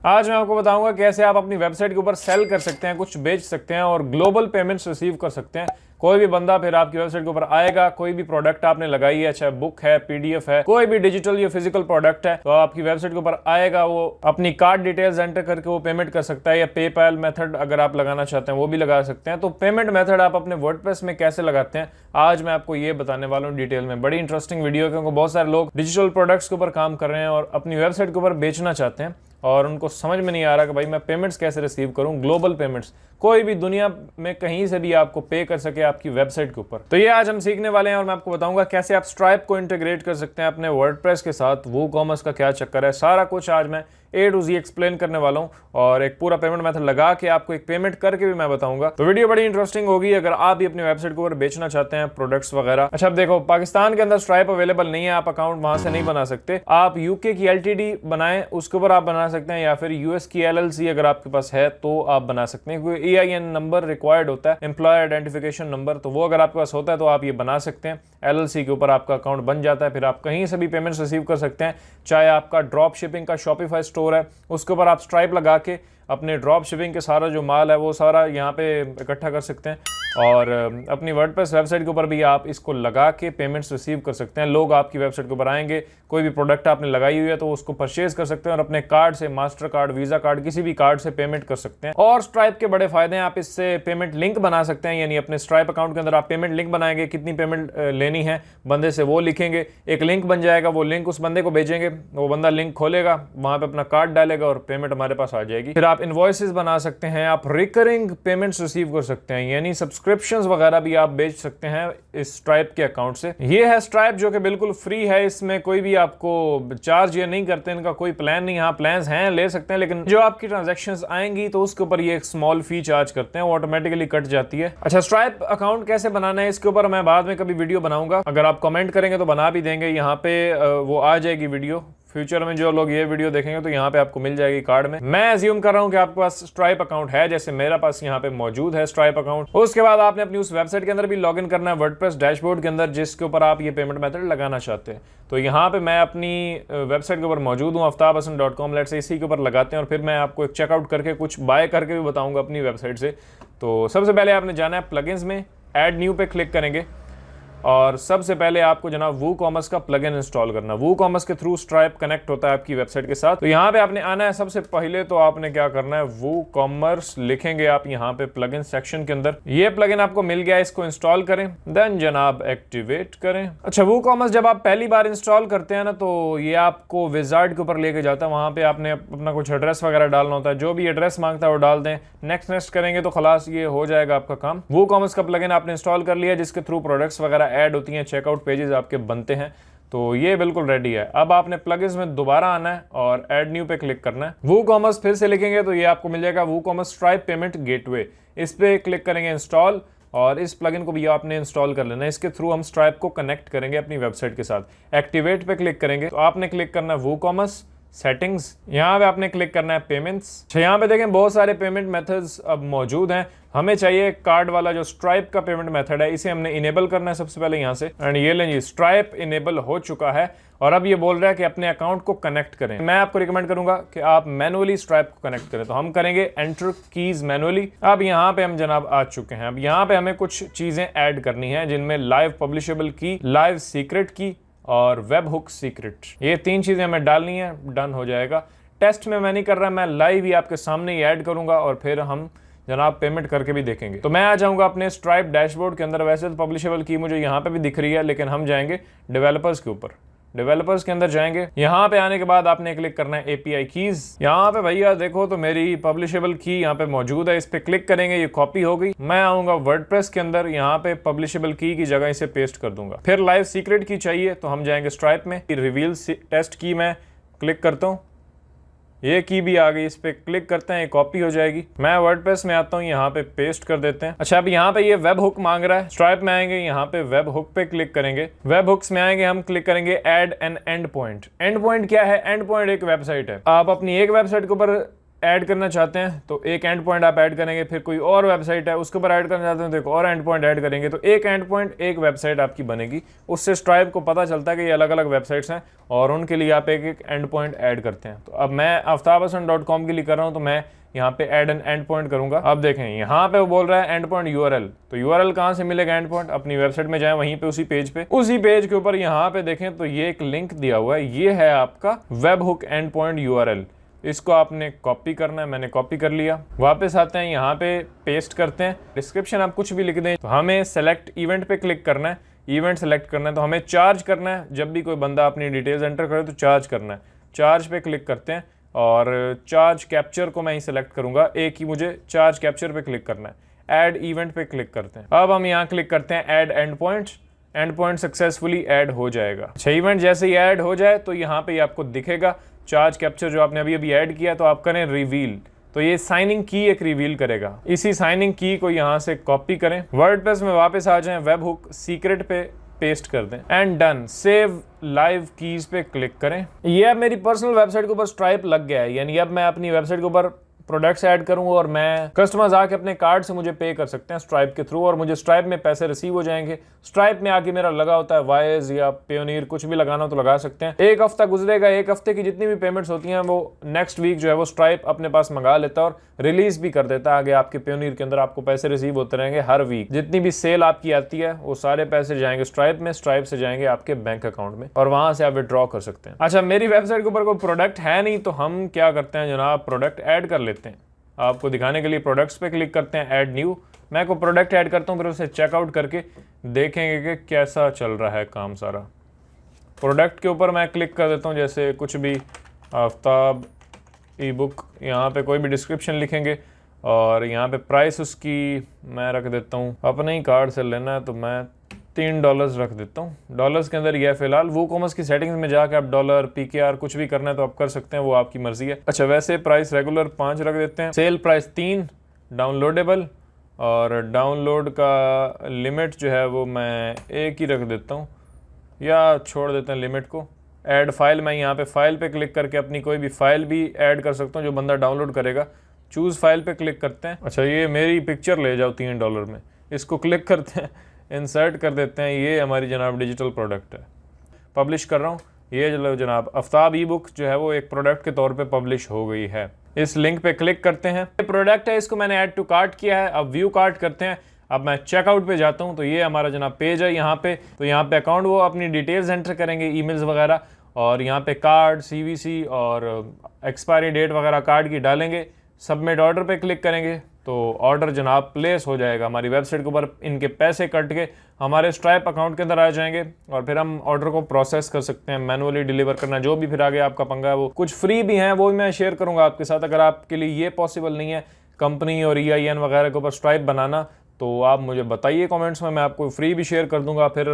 आज मैं आपको बताऊंगा कैसे आप अपनी वेबसाइट के ऊपर सेल कर सकते हैं, कुछ बेच सकते हैं और ग्लोबल पेमेंट्स रिसीव कर सकते हैं। कोई भी बंदा फिर आपकी वेबसाइट के ऊपर आएगा, कोई भी प्रोडक्ट आपने लगाई है, चाहे बुक है, पीडीएफ है, कोई भी डिजिटल या फिजिकल प्रोडक्ट है, तो आपकी वेबसाइट के ऊपर आएगा, वो अपनी कार्ड डिटेल्स एंटर करके वो पेमेंट कर सकता है। या पेपैल मेथड अगर आप लगाना चाहते हैं वो भी लगा सकते हैं। तो पेमेंट मेथड आप अपने वर्डप्रेस में कैसे लगाते हैं, आज मैं आपको ये बताने वाला हूँ डिटेल में। बड़ी इंटरेस्टिंग वीडियो है क्योंकि बहुत सारे लोग डिजिटल प्रोडक्ट्स के ऊपर काम कर रहे हैं और अपनी वेबसाइट के ऊपर बेचना चाहते हैं और उनको समझ में नहीं आ रहा कि भाई मैं पेमेंट्स कैसे रिसीव करूं, ग्लोबल पेमेंट्स, कोई भी दुनिया में कहीं से भी आपको पे कर सके आपकी वेबसाइट के ऊपर। तो ये आज हम सीखने वाले हैं और मैं आपको बताऊंगा कैसे आप स्ट्राइप को इंटीग्रेट कर सकते हैं अपने वर्डप्रेस के साथ। वूकॉमर्स का क्या चक्कर है, सारा कुछ आज मैं A to Z एक्सप्लेन करने वाला हूं और एक पूरा पेमेंट मेथड लगा के आपको एक पेमेंट करके भी मैं बताऊंगा। तो वीडियो बड़ी इंटरेस्टिंग होगी अगर आप भी अपनी वेबसाइट के ऊपर बेचना चाहते हैं प्रोडक्ट्स वगैरह। अच्छा, अब देखो, पाकिस्तान के अंदर स्ट्राइप अवेलेबल नहीं है, आप अकाउंट वहां से नहीं बना सकते। आप यूके की LTD बनाएं, उसके ऊपर आप बना सकते हैं, या फिर US की LLC अगर आपके पास है तो आप बना सकते हैं, क्योंकि EIN नंबर रिक्वायर्ड होता है, एम्प्लॉय आइडेंटिफिकेशन नंबर, तो वो अगर आपके पास होता है तो आप ये बना सकते हैं। LLC के ऊपर आपका अकाउंट बन जाता है, फिर आप कहीं से भी पेमेंट्स रिसीव कर सकते हैं। चाहे आपका ड्रॉप शिपिंग का शॉपिफाई स्टोर है, उसके ऊपर आप स्ट्राइप लगा के अपने ड्रॉप शिपिंग के सारा जो माल है वो सारा यहाँ पे इकट्ठा कर सकते हैं और अपनी वर्डप्रेस वेबसाइट के ऊपर भी आप इसको लगा के पेमेंट्स रिसीव कर सकते हैं। लोग आपकी वेबसाइट के ऊपर आएंगे, कोई भी प्रोडक्ट आपने लगाई हुई है तो उसको परचेज कर सकते हैं और अपने कार्ड से, मास्टर कार्ड, वीजा कार्ड, किसी भी कार्ड से पेमेंट कर सकते हैं। और स्ट्राइप के बड़े फायदे हैं, आप इससे पेमेंट लिंक बना सकते हैं, यानी अपने स्ट्राइप अकाउंट के अंदर आप पेमेंट लिंक बनाएंगे, कितनी पेमेंट लेनी है बंदे से वो लिखेंगे, एक लिंक बन जाएगा, वो लिंक उस बंदे को भेजेंगे, वो बंदा लिंक खोलेगा, वहां पे अपना कार्ड डालेगा और पेमेंट हमारे पास आ जाएगी। फिर आप इनवॉइसेस बना सकते हैं, आप रिकरिंग पेमेंट्स रिसीव कर सकते हैं, यानी सब्सक्रिप्शंस वगैरह भी आप बेच सकते हैं इस स्ट्राइप के अकाउंट से। ये है स्ट्राइप जो कि बिल्कुल फ्री है, इसमें कोई भी आपको चार्ज ये नहीं करते, इनका कोई प्लान नहीं। हाँ, प्लान्स हैं, ले सकते हैं, लेकिन जो आपकी ट्रांजैक्शंस आएंगी तो उसके ऊपर ये एक स्मॉल फी चार्ज करते हैं, वो ऑटोमेटिकली कट जाती है। अच्छा, स्ट्राइप अकाउंट कैसे बनाना है इसके ऊपर मैं बाद में कभी वीडियो बनाऊंगा, अगर आप कमेंट करेंगे तो बना भी देंगे, यहाँ पे वो आ जाएगी वीडियो। फ्यूचर में जो लोग ये वीडियो देखेंगे तो यहाँ पे आपको मिल जाएगी कार्ड में। मैं अज्यूम कर रहा हूँ कि आपके पास स्ट्राइप अकाउंट है, जैसे मेरा पास यहाँ पे मौजूद है स्ट्राइप अकाउंट। उसके बाद आपने अपनी उस वेबसाइट के अंदर भी लॉगिन करना है, वर्डप्रेस डैशबोर्ड के अंदर, जिसके ऊपर आप ये पेमेंट मेथड लगाना चाहते हैं। तो यहाँ पे मैं अपनी वेबसाइट के ऊपर मौजूद हूँ, aftabhasan.com, लेट्स से इसी के ऊपर लगाते हैं और फिर मैं आपको एक चेकआउट करके कुछ बाय करके भी बताऊंगा अपनी वेबसाइट से। तो सबसे पहले आपने जाना है प्लगइन्स में, ऐड न्यू पे क्लिक करेंगे और सबसे पहले आपको जनाब वूकॉमर्स का प्लगइन इंस्टॉल करना। वूकॉमर्स के थ्रू स्ट्राइप कनेक्ट होता है आपकी वेबसाइट के साथ। तो यहाँ पे आपने आना है, सबसे पहले तो आपने क्या करना है, वूकॉमर्स लिखेंगे आप यहाँ पे प्लगइन सेक्शन के अंदर। ये प्लगइन आपको मिल गया, इसको इंस्टॉल करें, देन जनाब एक्टिवेट करें। अच्छा, वूकॉमर्स जब आप पहली बार इंस्टॉल करते हैं ना तो ये आपको विजार्ड के ऊपर लेके जाता है, वहां पे आपने अपना कुछ एड्रेस वगैरह डालना होता है, जो भी एड्रेस मांगता है वो डाल दें, नेक्स्ट करेंगे तो खलास ये हो जाएगा आपका काम। वूकॉमर्स का प्लगइन आपने इंस्टॉल कर लिया, जिसके थ्रू प्रोडक्ट्स वगैरह ऐड होती हैं, चेकआउट पेजेस आपके बनते हैं, तो ये बिल्कुल रेडी है। अब आपने प्लगइन्स में दोबारा आना है और ऐड न्यू पे क्लिक करना है। वूकॉमर्स फिर से लिखेंगे तो ये आपको मिल जाएगा वूकॉमर्स स्ट्राइप पेमेंट गेटवे, इस पे क्लिक करेंगे इंस्टॉल और इस प्लगइन को भी आपने इंस्टॉल कर लेना है। इसके थ्रू हम स्ट्राइप को कनेक्ट करेंगे अपनी वेबसाइट के साथ। एक्टिवेट पे क्लिक करेंगे तो आपने क्लिक करना है वूकॉमर्स सेटिंग्स, यहाँ पे आपने क्लिक करना है पेमेंट्स। अच्छा, यहाँ पे देखें बहुत सारे पेमेंट मेथड्स अब मौजूद हैं, हमें चाहिए कार्ड वाला जो स्ट्राइप का पेमेंट मेथड है, इसे हमने इनेबल करना है सबसे पहले यहाँ से। एंड ये लें जी, स्ट्राइप इनेबल हो चुका है और अब ये बोल रहा है कि अपने अकाउंट को कनेक्ट करें। मैं आपको रिकमेंड करूंगा कि आप मैनुअली स्ट्राइप को कनेक्ट करें, तो हम करेंगे एंटर कीज मैनुअली। अब यहाँ पे हम जनाब आ चुके हैं। अब यहाँ पे हमें कुछ चीजें ऐड करनी है, जिनमें लाइव पब्लिशेबल की, लाइव सीक्रेट की और वेब हुक सीक्रेट, ये 3 चीजें हमें डालनी है, डन हो जाएगा। टेस्ट में मैं नहीं कर रहा, मैं लाइव ही आपके सामने ही ऐड करूंगा और फिर हम जनाब पेमेंट करके भी देखेंगे। तो मैं आ जाऊंगा अपने स्ट्राइप डैशबोर्ड के अंदर। वैसे तो पब्लिशेबल की मुझे यहाँ पे भी दिख रही है, लेकिन हम जाएंगे डेवलपर्स के ऊपर। डेवलपर्स के अंदर जाएंगे, यहाँ पे आने के बाद आपने क्लिक करना है API कीज। यहाँ पे भैया देखो तो मेरी पब्लिशेबल की यहाँ पे मौजूद है, इस पे क्लिक करेंगे, ये कॉपी हो गई। मैं आऊंगा वर्डप्रेस के अंदर, यहाँ पे पब्लिशेबल की जगह इसे पेस्ट कर दूंगा। फिर लाइव सीक्रेट की चाहिए तो हम जाएंगे स्ट्राइप में, रिवील टेस्ट की मैं क्लिक करता हूँ, ये की भी आ गई, इस पे क्लिक करते हैं, ये कॉपी हो जाएगी। मैं वर्डप्रेस में आता हूँ, यहाँ पे पेस्ट कर देते हैं। अच्छा, अब यहाँ पे ये वेब हुक मांग रहा है, स्ट्राइप में आएंगे, यहाँ पे वेब हुक पे क्लिक करेंगे। वेब हुक्स में आएंगे, हम क्लिक करेंगे add N and point. And point क्या है? एंड पॉइंट एक वेबसाइट है। आप अपनी एक वेबसाइट के ऊपर ऐड करना चाहते हैं तो एक एंड पॉइंट आप ऐड करेंगे, फिर कोई और वेबसाइट है उसके ऊपर ऐड करना चाहते हैं तो एक और एंड पॉइंट ऐड करेंगे, तो एक एंड पॉइंट एक वेबसाइट आपकी बनेगी। उससे स्ट्राइप को पता चलता है कि ये अलग अलग वेबसाइट्स हैं और उनके लिए आप एक एक एंड पॉइंट ऐड करते हैं। तो अब मैं आफ्ताबहसन.com के लिए कर रहा हूँ, तो मैं यहाँ पे ऐड एन एंड पॉइंट करूंगा। अब देखें यहाँ पे वो बोल रहा है एंड पॉइंट यूआरएल, तो यूआरएल कहाँ से मिलेगा एंड पॉइंट? अपनी वेबसाइट में जाएं, वहीं पे उसी पेज के ऊपर यहाँ पे देखें तो ये एक लिंक दिया हुआ है, ये है आपका web hook and point URL. इसको आपने कॉपी करना है, मैंने कॉपी कर लिया। वापस आते हैं यहाँ पे पेस्ट करते हैं, डिस्क्रिप्शन आप कुछ भी लिख दें। तो हमें सेलेक्ट इवेंट पे क्लिक करना है, इवेंट सेलेक्ट करना है, तो हमें चार्ज करना है। जब भी कोई बंदा अपनी डिटेल्स एंटर करे तो चार्ज करना है। चार्ज पे क्लिक करते हैं और चार्ज कैप्चर को मैं ही सेलेक्ट करूंगा, एक ही मुझे चार्ज कैप्चर पे क्लिक करना है। ऐड इवेंट पे क्लिक करते हैं। अब हम यहाँ क्लिक करते हैं add and point successfully add हो जाएगा। अच्छा, इवेंट जैसे ही ऐड हो जाए तो यहाँ पे आपको दिखेगा चार्ज कैप्चर जो आपने अभी ऐड किया, तो आप करें रिवील, तो ये साइनिंग की एक रिवील करेगा। इसी साइनिंग की को यहाँ से कॉपी करें, वर्डप्रेस में वापस आ जाएं, वेब हुक सीक्रेट पे पेस्ट कर दें and done. Save live keys पे क्लिक करें। ये अब मेरी पर्सनल वेबसाइट के ऊपर स्ट्राइप लग गया है, यानी अब मैं अपनी वेबसाइट के ऊपर प्रोडक्ट्स ऐड करूंगा और मैं कस्टमर्स आके अपने कार्ड से मुझे पे कर सकते हैं स्ट्राइप के थ्रू, और मुझे स्ट्राइप में पैसे रिसीव हो जाएंगे। स्ट्राइप में आके मेरा लगा होता है वाइज या पेयोनियर, कुछ भी लगाना हो तो लगा सकते हैं। एक हफ्ता गुजरेगा, एक हफ्ते की जितनी भी पेमेंट्स होती हैं वो नेक्स्ट वीक जो है वो स्ट्राइप अपने पास मंगा लेता है और रिलीज भी कर देता है आगे आपके पेयोनियर के अंदर। आपको पैसे रिसीव होते रहेंगे हर वीक। जितनी भी सेल आपकी आती है वो सारे पैसे जाएंगे स्ट्राइप में, स्ट्राइप से जाएंगे आपके बैंक अकाउंट में और वहां से आप विड्रॉ कर सकते हैं। अच्छा, मेरी वेबसाइट के ऊपर कोई प्रोडक्ट है नहीं, तो हम क्या करते हैं जनाब, प्रोडक्ट ऐड कर लेते हैं। आपको दिखाने के लिए प्रोडक्ट्स पे क्लिक करते हैं, ऐड न्यू। मैं को प्रोडक्ट ऐड करता हूँ, फिर उसे चेकआउट करके देखेंगे कि कैसा चल रहा है काम सारा। प्रोडक्ट के ऊपर मैं क्लिक कर देता हूँ, जैसे कुछ भी आफ्ताब ई बुक, यहाँ पे कोई भी डिस्क्रिप्शन लिखेंगे और यहाँ पे प्राइस उसकी मैं रख देता हूँ, अपने ही कार्ड से लेना है तो मैं $3 रख देता हूँ। डॉलर्स के अंदर यह फिलहाल वूकॉमर्स की सेटिंग्स में जाके आप डॉलर PKR कुछ भी करना है तो आप कर सकते हैं, वो आपकी मर्जी है। अच्छा, वैसे प्राइस रेगुलर 5 रख देते हैं, सेल प्राइस 3, डाउनलोडेबल और डाउनलोड का लिमिट जो है वो मैं 1 ही रख देता हूँ या छोड़ देते हैं लिमिट को। ऐड फाइल, मैं यहाँ पे फाइल पे क्लिक करके अपनी कोई भी फाइल भी ऐड कर सकता हूँ जो बंदा डाउनलोड करेगा। चूज़ फाइल पे क्लिक करते हैं। अच्छा, ये मेरी पिक्चर ले जाओ $3 में, इसको क्लिक करते हैं, इंसर्ट कर देते हैं। ये हमारी जनाब डिजिटल प्रोडक्ट है, पब्लिश कर रहा हूँ। ये जो जनाब आफ्ताब ई बुक जो है वो एक प्रोडक्ट के तौर पे पब्लिश हो गई है। इस लिंक पे क्लिक करते हैं, ये प्रोडक्ट है, इसको मैंने ऐड टू कार्ट किया है। अब व्यू कार्ट करते हैं। अब मैं चेकआउट पे जाता हूँ, तो ये हमारा जनाब पेज है यहाँ पे। तो यहाँ पे अकाउंट वो अपनी डिटेल्स एंटर करेंगे, ईमेल्स वगैरह, और यहाँ पे कार्ड, CVC और एक्सपायरी डेट वगैरह कार्ड की डालेंगे। सबमिट ऑर्डर पे क्लिक करेंगे तो ऑर्डर जनाब प्लेस हो जाएगा। हमारी वेबसाइट के ऊपर इनके पैसे कट के हमारे स्ट्राइप अकाउंट के अंदर आ जाएंगे और फिर हम ऑर्डर को प्रोसेस कर सकते हैं, मैनुअली डिलीवर करना, जो भी फिर आगे आपका पंगा है। वो कुछ फ्री भी हैं, वो भी मैं शेयर करूंगा आपके साथ। अगर आपके लिए ये पॉसिबल नहीं है कंपनी और EIN वगैरह के ऊपर स्ट्राइप बनाना, तो आप मुझे बताइए कमेंट्स में, मैं आपको फ्री भी शेयर कर दूंगा। फिर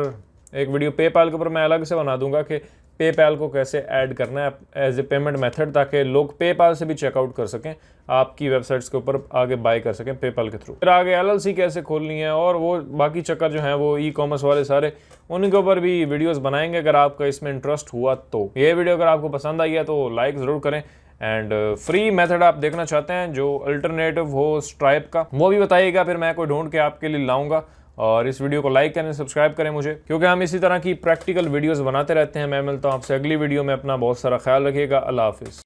एक वीडियो पेपाल के ऊपर मैं अलग से बना दूंगा कि पेपाल को कैसे ऐड करना है एज ए पेमेंट मेथड, ताकि लोग पेपाल से भी चेकआउट कर सकें, आपकी वेबसाइट्स के ऊपर आगे बाय कर सकें पेपाल के थ्रू। फिर आगे LLC कैसे खोलनी है और वो बाकी चक्कर जो हैं वो ई-कॉमर्स वाले सारे, उनके ऊपर भी वीडियोस बनाएंगे अगर आपका इसमें इंटरेस्ट हुआ तो। ये वीडियो अगर आपको पसंद आई है तो लाइक ज़रूर करें, एंड फ्री मेथड आप देखना चाहते हैं जो अल्टरनेटिव हो स्ट्राइप का, वो भी बताइएगा, फिर मैं कोई ढूंढ के आपके लिए लाऊंगा। और इस वीडियो को लाइक करें, सब्सक्राइब करें मुझे, क्योंकि हम इसी तरह की प्रैक्टिकल वीडियोस बनाते रहते हैं। मैं मिलता हूं आपसे अगली वीडियो में। अपना बहुत सारा ख्याल रखिएगा। अल्लाह हाफिज़।